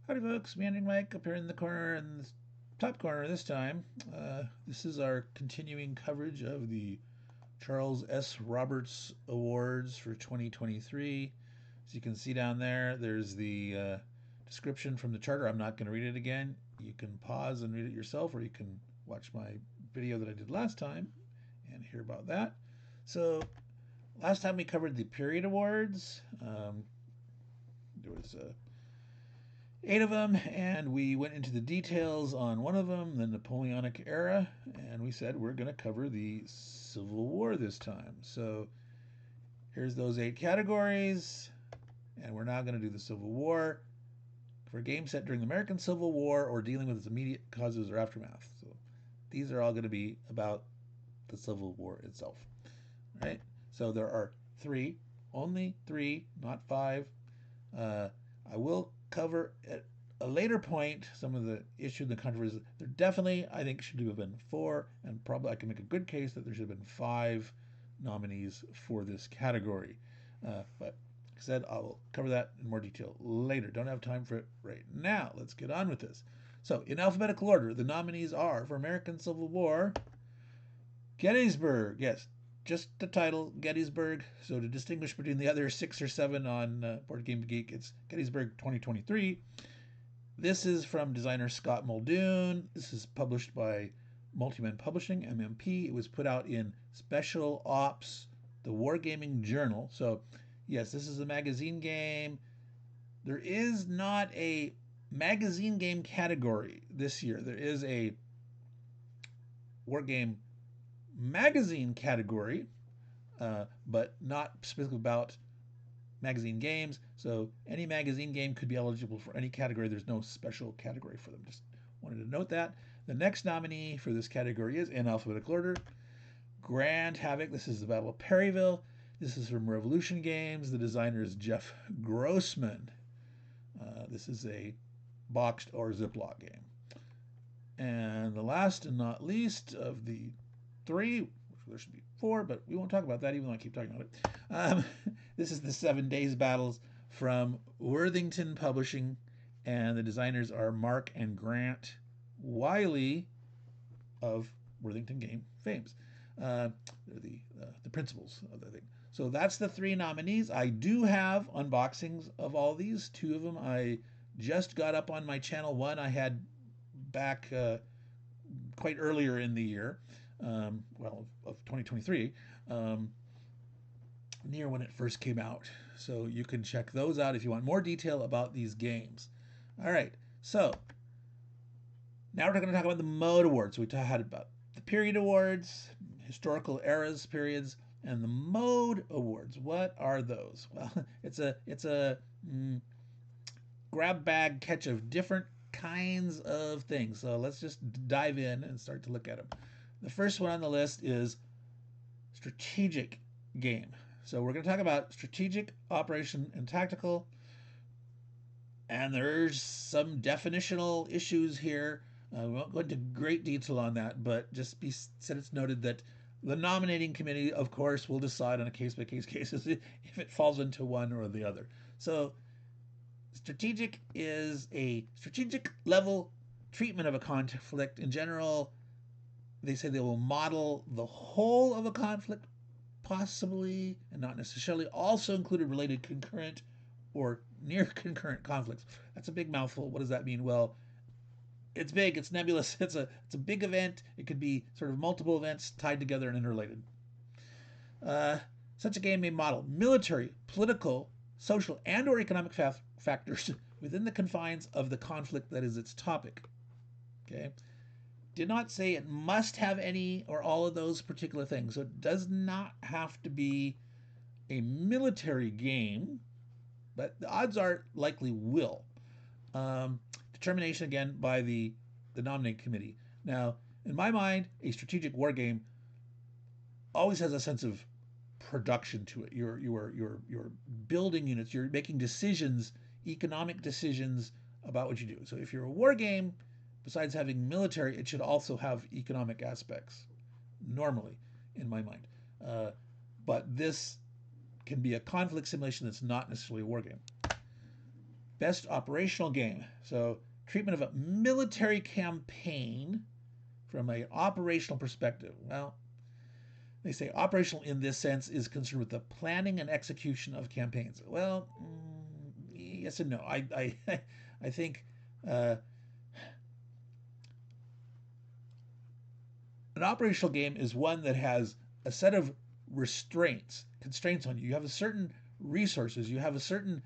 Howdy folks, Meandering Mike up here in the corner, in the top corner this time. This is our continuing coverage of the Charles S. Roberts Awards for 2023. As you can see down there, there's the description from the charter. I'm not going to read it again. You can pause and read it yourself, or you can watch my video that I did last time and hear about that. So, last time we covered the period awards. There was 8 of them, and we went into the details on one of them, the Napoleonic era, and we said we're going to cover the Civil War this time. So here's those 8 categories, and we're now going to do the Civil War for a game set during the American Civil War or dealing with its immediate causes or aftermath. So these are all going to be about the Civil War itself. All right? So there are 3, only 3, not 5. I will cover at a later point some of the issues and the controversies. There definitely, I think, should have been 4, and probably I can make a good case that there should have been 5 nominees for this category. But like I said, I will cover that in more detail later. Don't have time for it right now. Let's get on with this. So, in alphabetical order, the nominees are for American Civil War, Gettysburg. Yes, just the title, Gettysburg. So to distinguish between the other 6 or 7 on Board Game Geek, it's Gettysburg 2023. This is from designer Scott Muldoon. This is published by Multiman Publishing, MMP. It was put out in Special Ops, the Wargaming Journal. So yes, this is a magazine game. There is not a magazine game category this year. There is a Wargame magazine category, but not specifically about magazine games. So any magazine game could be eligible for any category. There's no special category for them. Just wanted to note that. The next nominee for this category is, in alphabetical order, Grand Havoc. This is the Battle of Perryville. This is from Revolution Games. The designer is Jeff Grossman. This is a boxed or Ziploc game. And the last and not least of the 3, which there should be 4, but we won't talk about that even though I keep talking about it. This is the 7 Days Battles from Worthington Publishing, and the designers are Mark and Grant Wiley of Worthington Game Fames. They're the principals of the thing. So that's the 3 nominees. I do have unboxings of all these. 2 of them I just got up on my channel. One I had back quite earlier in the year, of 2023, near when it first came out. So you can check those out if you want more detail about these games. All right, so now we're going to talk about the mode awards. We had about the period awards, historical eras, periods, and the mode awards. What are those? Well, it's a grab bag catch of different kinds of things. So let's just dive in and start to look at them. The first one on the list is strategic game. So we're going to talk about strategic, operation, and tactical. And there's some definitional issues here. We won't go into great detail on that, but just be said it's noted that the nominating committee, of course, will decide on a case-by-case basis if it falls into one or the other. So strategic is a strategic level treatment of a conflict. In general, they say they will model the whole of a conflict, possibly, and not necessarily, also included related concurrent or near concurrent conflicts. That's a big mouthful. What does that mean? Well, it's big, it's nebulous, it's a big event. It could be sort of multiple events tied together and interrelated. Such a game may model military, political, social, and or economic factors within the confines of the conflict that is its topic. Okay? Did not say it must have any or all of those particular things. So it does not have to be a military game, but the odds are likely will. Determination again by the nominating committee. Now, in my mind, a strategic war game always has a sense of production to it. You're building units. You're making decisions, economic decisions about what you do. So if you're a war game, besides having military, it should also have economic aspects, normally, in my mind. But this can be a conflict simulation that's not necessarily a war game. Best operational game. So treatment of a military campaign from an operational perspective. Well, they say operational in this sense is concerned with the planning and execution of campaigns. Well, yes and no. I think an operational game is one that has a set of constraints on you. You have a certain resources, you have a certain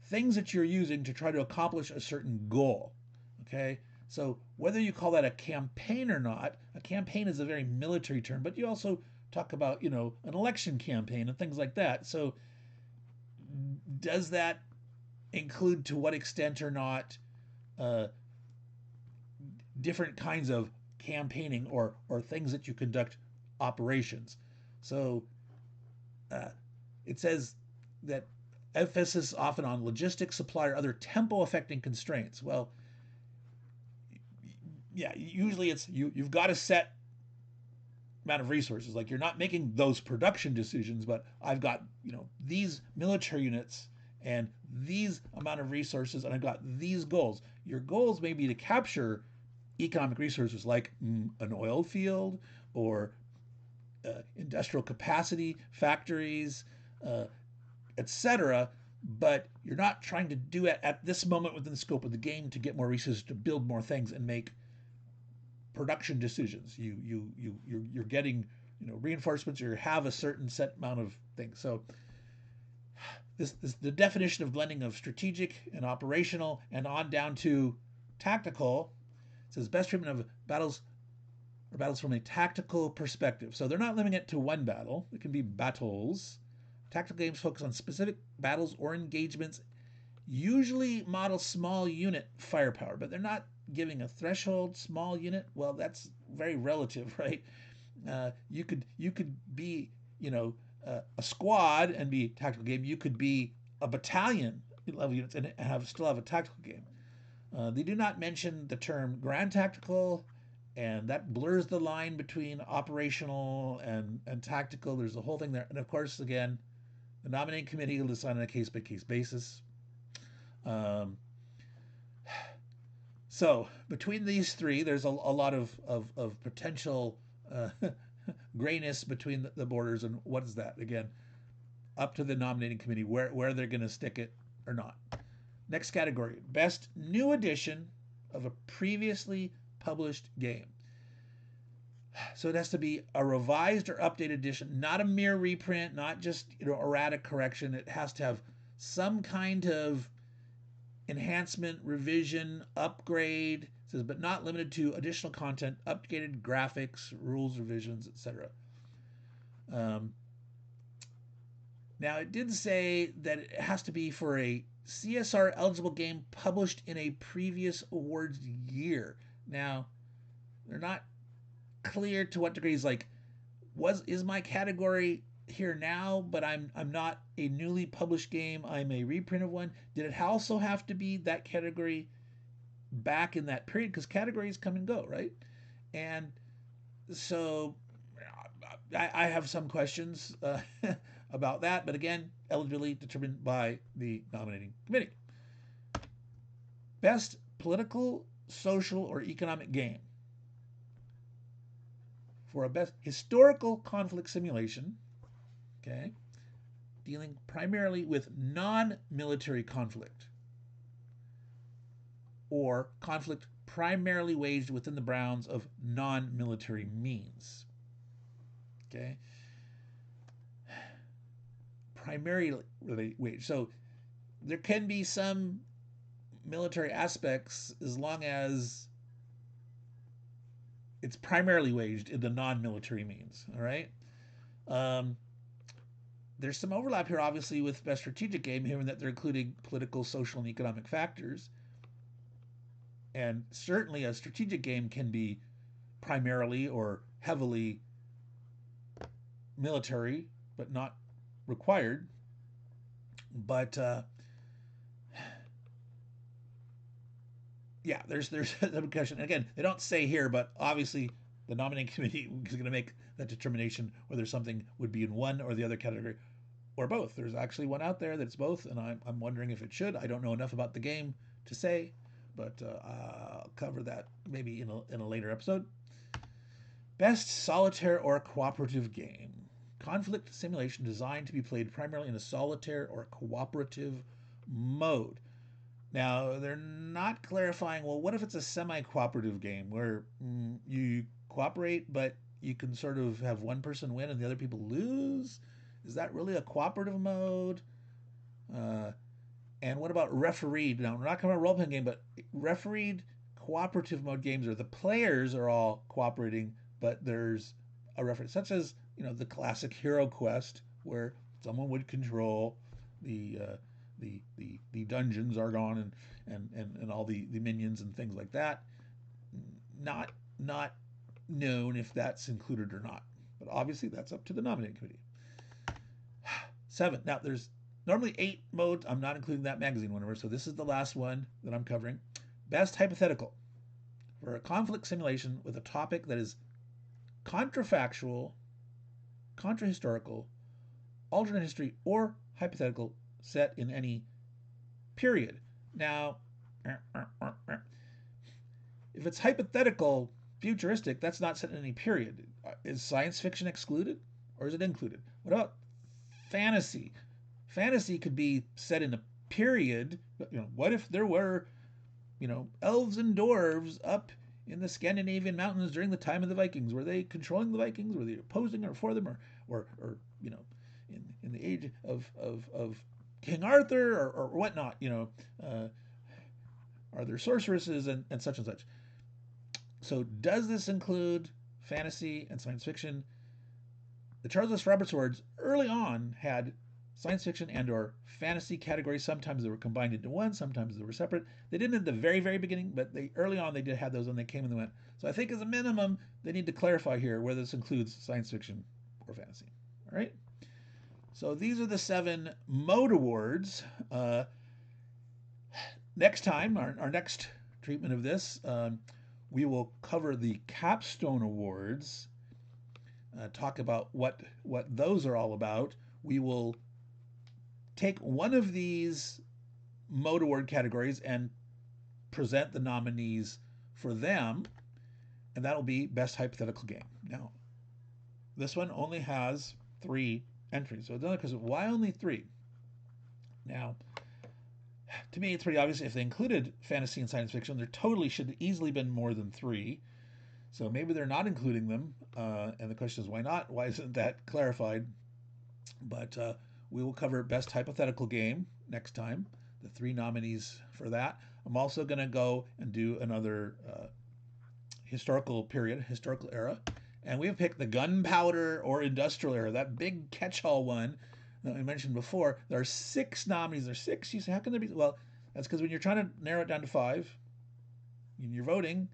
things that you're using to try to accomplish a certain goal. Okay? So whether you call that a campaign or not, a campaign is a very military term, but you also talk about, an election campaign and things like that. So does that include to what extent or not uh, different kinds of campaigning or things that you conduct operations? So it says that emphasis often on logistics, supply, or other tempo affecting constraints. Well, yeah, usually it's you've got a set amount of resources. Like you're not making those production decisions, but I've got, these military units and these amount of resources, and I've got these goals. Your goals may be to capture economic resources like an oil field or industrial capacity, factories, etc. But you're not trying to do it at this moment within the scope of the game to get more resources to build more things and make production decisions. You're getting reinforcements, or you have a certain set amount of things. So this the definition of blending of strategic and operational and on down to tactical. It says best treatment of battles from a tactical perspective. So they're not limiting it to one battle. It can be battles. Tactical games focus on specific battles or engagements, usually model small unit firepower, but they're not giving a threshold. Small unit, well, that's very relative, right? You could be a squad and be a tactical game. You could be a battalion level units and still have a tactical game. They do not mention the term grand tactical, and that blurs the line between operational and tactical. There's a whole thing there, and of course, again, the nominating committee will decide on a case-by-case basis. So between these three, there's a lot of potential grayness between the borders, and what is that? Again, up to the nominating committee where they're going to stick it or not. Next category, best new edition of a previously published game. So it has to be a revised or updated edition, not a mere reprint, not just erratic correction. It has to have some kind of enhancement, revision, upgrade. It says, but not limited to additional content, updated graphics, rules, revisions, etc. Now it did say that it has to be for a CSR eligible game published in a previous awards year. Now, they're not clear to what degree is my category here now, but I'm not a newly published game. I'm a reprint of one. Did it also have to be that category back in that period? Because categories come and go, right? And so I have some questions about that, but again, eligibility determined by the nominating committee. Best political, social, or economic game. For a best historical conflict simulation, okay, dealing primarily with non-military conflict or conflict primarily waged within the bounds of non-military means. Okay, primarily waged. So there can be some military aspects as long as it's primarily waged in the non-military means. All right. There's some overlap here, obviously, with best strategic game, here in that they're including political, social, and economic factors. And certainly a strategic game can be primarily or heavily military, but not required. But yeah, there's a question. Again, they don't say here, but obviously the nominating committee is going to make that determination whether something would be in one or the other category. or both. There's actually one out there that's both, and I'm wondering if it should. I don't know enough about the game to say, but I'll cover that maybe in a later episode. Best solitaire or cooperative game. Conflict simulation designed to be played primarily in a solitaire or cooperative mode. Now, they're not clarifying, well, what if it's a semi-cooperative game where you cooperate, but you can sort of have one person win and the other people lose? Is that really a cooperative mode? And what about refereed? Now, we're not talking about a role-playing game, but refereed cooperative mode games are the players are all cooperating, but there's a referee, such as the classic Hero Quest, where someone would control the dungeons are gone and all the minions and things like that. Not known if that's included or not, but obviously that's up to the nominating committee. 7. Now there's normally 8 modes. I'm not including that magazine one, so this is the last one that I'm covering. Best hypothetical for a conflict simulation with a topic that is contrafactual, contrahistorical, alternate history, or hypothetical set in any period. Now, if it's hypothetical, futuristic, that's not set in any period. Is science fiction excluded or is it included? What about fantasy? Fantasy could be set in a period. What if there were, elves and dwarves up in the Scandinavian mountains during the time of the Vikings? Were they controlling the Vikings? Were they opposing or for them? Or in the age of King Arthur or whatnot? Are there sorceresses and such and such? So does this include fantasy and science fiction? The Charles S. Roberts Awards early on had science fiction and or fantasy categories. Sometimes they were combined into one, sometimes they were separate. They didn't at the very, very beginning, but early on they did have those and they came and they went. So I think as a minimum, they need to clarify here whether this includes science fiction or fantasy. All right? So these are the 7 Mode Awards. Next time, our next treatment of this, we will cover the Capstone Awards, talk about what those are all about. We will take one of these Mode Award categories and present the nominees for them, and that'll be Best Hypothetical Game. Now, this one only has 3 entries, so it's only because why only 3? Now, to me, it's pretty obvious if they included fantasy and science fiction, there totally should have easily been more than 3. So maybe they're not including them, and the question is why not? Why isn't that clarified? But we will cover Best Hypothetical Game next time, the 3 nominees for that. I'm also going to go and do another historical period, historical era, and we have picked the gunpowder or industrial era, that big catch-all one that we mentioned before. There are 6 nominees. There's 6. You say, how can there be? Well, that's because when you're trying to narrow it down to 5, and you're voting,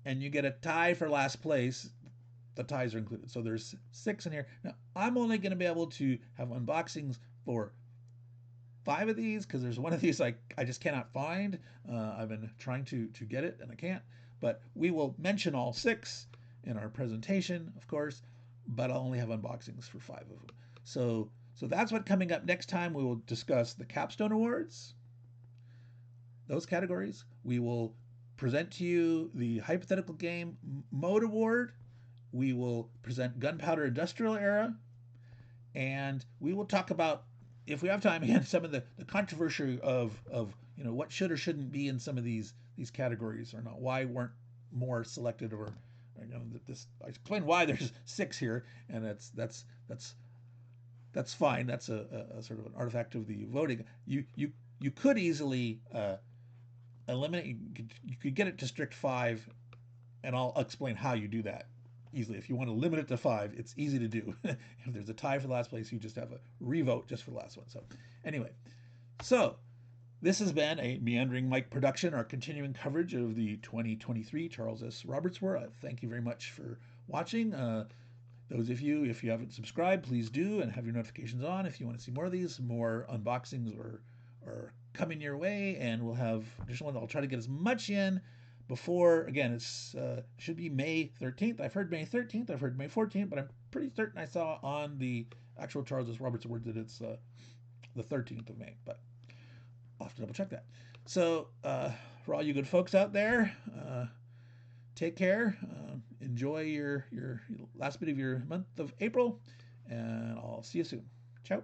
and you get a tie for last place, the ties are included. So there's 6 in here. Now, I'm only going to be able to have unboxings for 5 of these because there's one of these I just cannot find. I've been trying to get it, and I can't. But we will mention all 6 in our presentation, of course, but I'll only have unboxings for 5 of them. So that's what coming up next time. We will discuss the Capstone Awards, those categories. We will present to you the Hypothetical Game Mode Award. We will present Gunpowder Industrial Era, and we will talk about, if we have time again, some of the controversy of what should or shouldn't be in some of these categories or not. Why weren't more selected, or this? I explained why there's 6 here, and that's fine. That's a sort of an artifact of the voting. You could easily eliminate. You could get it to strict 5, and I'll explain how you do that easily. If you want to limit it to 5, it's easy to do. If there's a tie for the last place, you just have a revote just for the last one. So anyway, this has been a Meandering Mike production, our continuing coverage of the 2023 Charles S. Roberts Award. Thank you very much for watching. Those of you, if you haven't subscribed, please do and have your notifications on if you want to see more of these, more unboxings or coming your way, and we'll have additional ones. I'll try to get as much in before, again, it's should be May 13th. I've heard May 13th, I've heard May 14th, but I'm pretty certain I saw on the actual Charles S. Roberts Awards that it's the 13th of May, but I'll have to double check that. So for all you good folks out there, take care. Enjoy your last bit of your month of April, and I'll see you soon. Ciao.